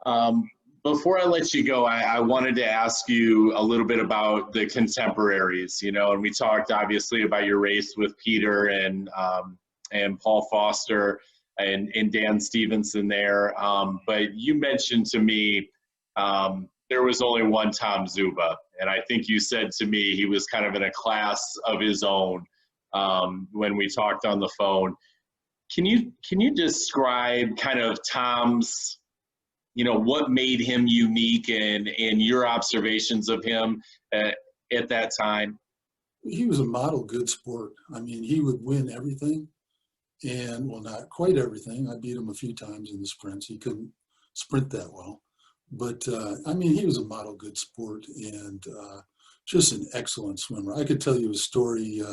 Um, Before I let you go, I wanted to ask you a little bit about the contemporaries, and we talked obviously about your race with Peter and Paul Foster and Dan Stevenson there. But you mentioned to me there was only one Tom Szuba, and I think you said to me he was kind of in a class of his own when we talked on the phone. Can you describe kind of Tom's, what made him unique and your observations of him at that time? He was a model good sport. I mean, he would win everything, and well, not quite everything. I beat him a few times in the sprints. He couldn't sprint that well, but I mean, he was a model good sport and just an excellent swimmer. I could tell you a story.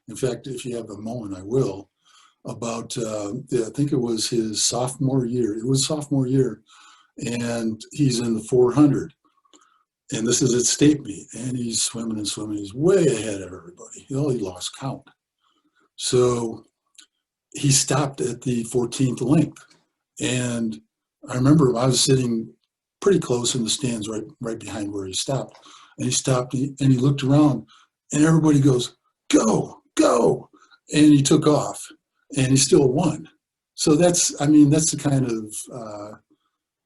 In fact, if you have a moment, I will. About I think it was his sophomore year. It was sophomore year. And he's in the 400, and this is at state meet, and he's swimming and swimming. He's way ahead of everybody. He lost count. So he stopped at the 14th length, and I remember I was sitting pretty close in the stands, right behind where he stopped. And he stopped, and he looked around, and everybody goes, "Go, go!" And he took off, and he still won. So that's the kind of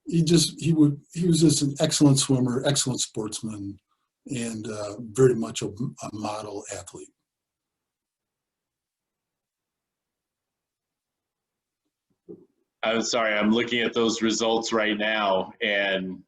he was just an excellent swimmer, excellent sportsman, and very much a model athlete. I'm sorry, I'm looking at those results right now, and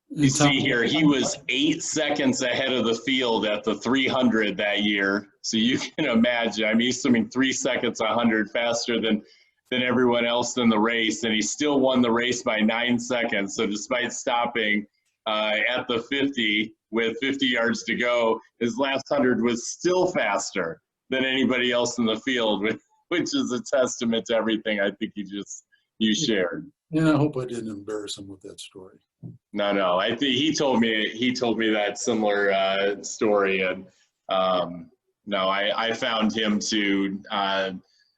you see here, he was 8 seconds ahead of the field at the 300 that year. So you can imagine, I mean, he's swimming 3 seconds 100 faster than everyone else in the race, and he still won the race by 9 seconds. So despite stopping at the 50 with 50 yards to go, his last 100 was still faster than anybody else in the field, which is a testament to everything I think you shared. And I hope I didn't embarrass him with that story. No, I think he told me that similar story, and no, I found him to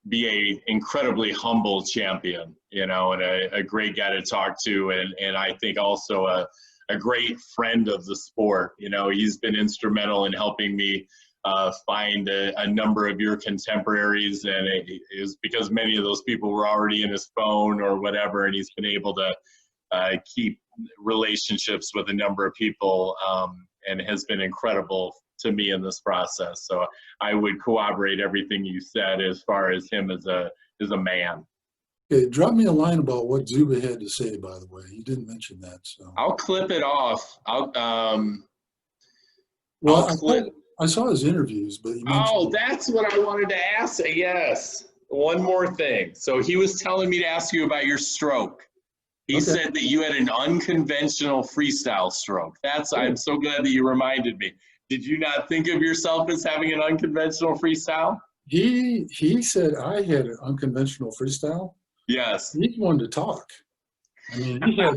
be a incredibly humble champion, and a great guy to talk to, and I think also a great friend of the sport. He's been instrumental in helping me find a number of your contemporaries, and it is because many of those people were already in his phone or whatever, and he's been able to keep relationships with a number of people, and has been incredible to me in this process. So I would corroborate everything you said as far as him as a man. Okay, drop me a line about what Szuba had to say, by the way. You didn't mention that. So I'll clip it off. I saw his interviews, but you mentioned that's what I wanted to ask. Yes. One more thing. So he was telling me to ask you about your stroke. He said that you had an unconventional freestyle stroke. I'm so glad that you reminded me. Did you not think of yourself as having an unconventional freestyle? He said I had an unconventional freestyle. Yes. He's one to talk. I mean, he had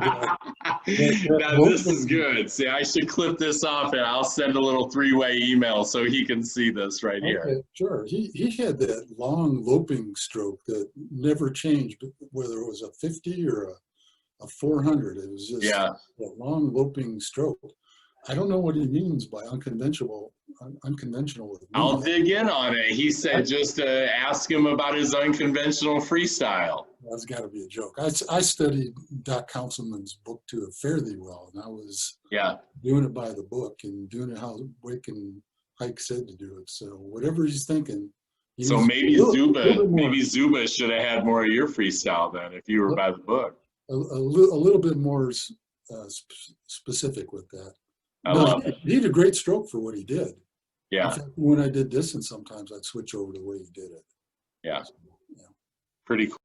now this is good. See, I should clip this off, and I'll send a little three-way email so he can see this right here. Sure. He had that long loping stroke that never changed, whether it was a 50 or a 400. It was just a long loping stroke. I don't know what he means by unconventional with me. I'll dig in on it. He said just ask him about his unconventional freestyle. That's got to be a joke. I studied Doc Councilman's book too fairly well, and I was doing it by the book and doing it how Wick and Hike said to do it. So whatever he's thinking. So maybe Szuba should have had more of your freestyle then, if you were by the book. A little bit more specific with that. He had a great stroke for what he did. Yeah. In fact, when I did distance, sometimes I'd switch over to the way he did it. Yeah. Pretty cool.